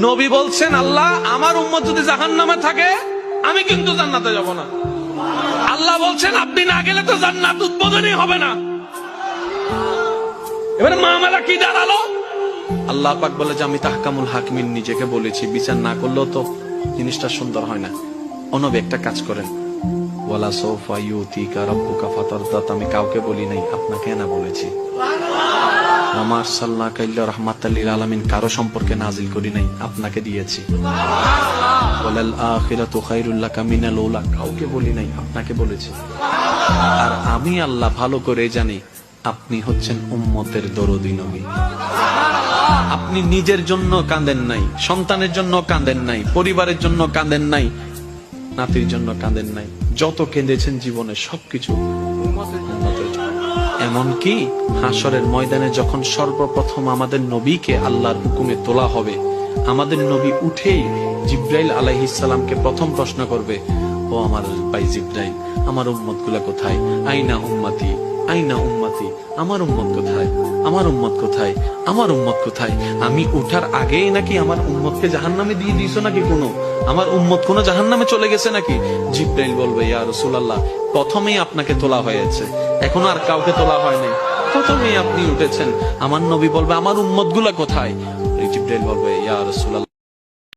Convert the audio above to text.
নবী বলছেন, আল্লাহ আমার উম্মত যদি জাহান্নামে থাকে আমি কিন্তু জান্নাতে যাব না। আল্লাহ বলছেন আপনি না গেলে তো জান্নাত উদ্বোধনই হবে না। এবারে মামলা কি দাঁড়ালো? আল্লাহ পাক বলে যে আমি তাহকামুল হাকিমিন নিজেকে বলেছি, বিচার না করলেও তো জিনিসটা সুন্দর হয় না। অনবী একটা কাজ করেন, ওয়ালা সাউফা ইউতিকা রাব্বুকা ফাতারদা, আমি কাউকে বলি নাই, আপনাকে না বলেছি। ওমা আরসালনাকা ইল্লা রাহমাতাল লিল আলামিন, কারো সম্পর্কে নাজিল করি নাই, আপনাকে দিয়েছি। ওয়ালাল আখিরাতু খায়রুল লাকা মিনাল উলা, কাউকে বলি নাই, আপনাকে বলেছি। আর আমি আল্লাহ ভালো করে জানি আপনি হচ্ছেন উম্মতের দরদী নবী। আপনি নিজের জন্য কাঁদেন নাই, সন্তানের জন্য কাঁদেন নাই, পরিবারের জন্য কাঁদেন নাই, নাতির জন্য কাঁদেন নাই, যত কেঁদেছেন জীবনে সবকিছু উম্মতের জন্য। এমনকি হাসরের ময়দানে যখন সর্বপ্রথম আমাদের নবীকে আল্লাহর হুকুমে তোলা হবে, আমাদের নবী উঠেই জিব্রাইল আলাইহিস সালামকে প্রথম প্রশ্ন করবে, ও আমার ভাই জিব্রাইল, আমার উম্মত গুলা কোথায়? আইনা উম্মতি, আইনা উম্মতি, আমার উম্মত কোথায়? আমার উম্মত কোথায়? আমার উম্মত কোথায়? আমি উঠার আগেই নাকি আমার উম্মতকে জাহান্নামে দিয়ে দিয়েছো নাকি? আমার উম্মত কোন জাহান্নামে চলে গেছে নাকি? জিব্রাইল বলবে, ইয়া রাসূলুল্লাহ, প্রথমেই আপনাকে তোলা হয়েছে, এখন আর কাউকে তোলা হয় নাই, প্রথমেই আপনি উঠেছেন। আমার নবী বলবে, আমার উম্মত গুলা কোথায়? জিব্রাইল বলবে, ইয়া রাসূলুল্লাহ